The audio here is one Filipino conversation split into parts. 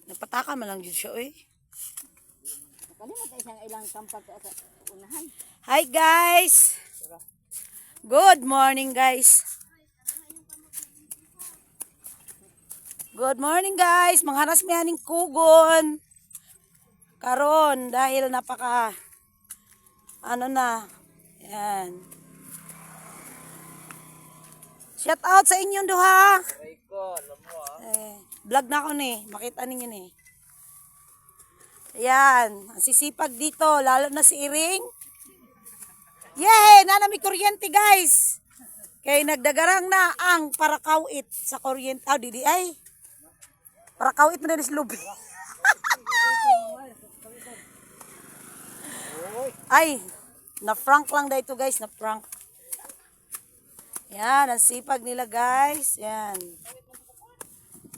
Napataka man lang dyan siya, oy. Hi guys! Good morning guys! Good morning guys! Mangharas mi aning kugon. Karon dahil napaka ano na. Yan. Shout out sa inyong duha. Vlog na ako ni. Makita ninyo ni. Ayan. Ang sisipag dito. Lalo na si Iring. Yay! Nanami kuryente guys. Kaya nagdagarang na ang parakawit sa kuryente. Oh, didi ay. Parakawit mo na rin sa lubi. Ay. Na-frank lang dito guys. Na-frank. Yan, ang sipag nila guys. Yan.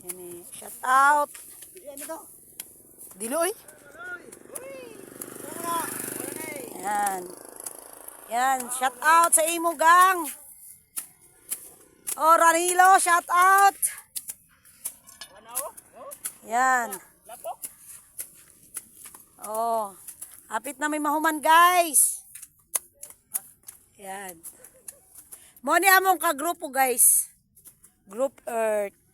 Yan eh. Shout out. Diloy. Yan. Yan, shout out sa imo gang. Oh, Ranilo, shout out. Yan. Oh. Hapit na may mahuman guys. Yan. Mo ni among ka grupo guys. Group Earth.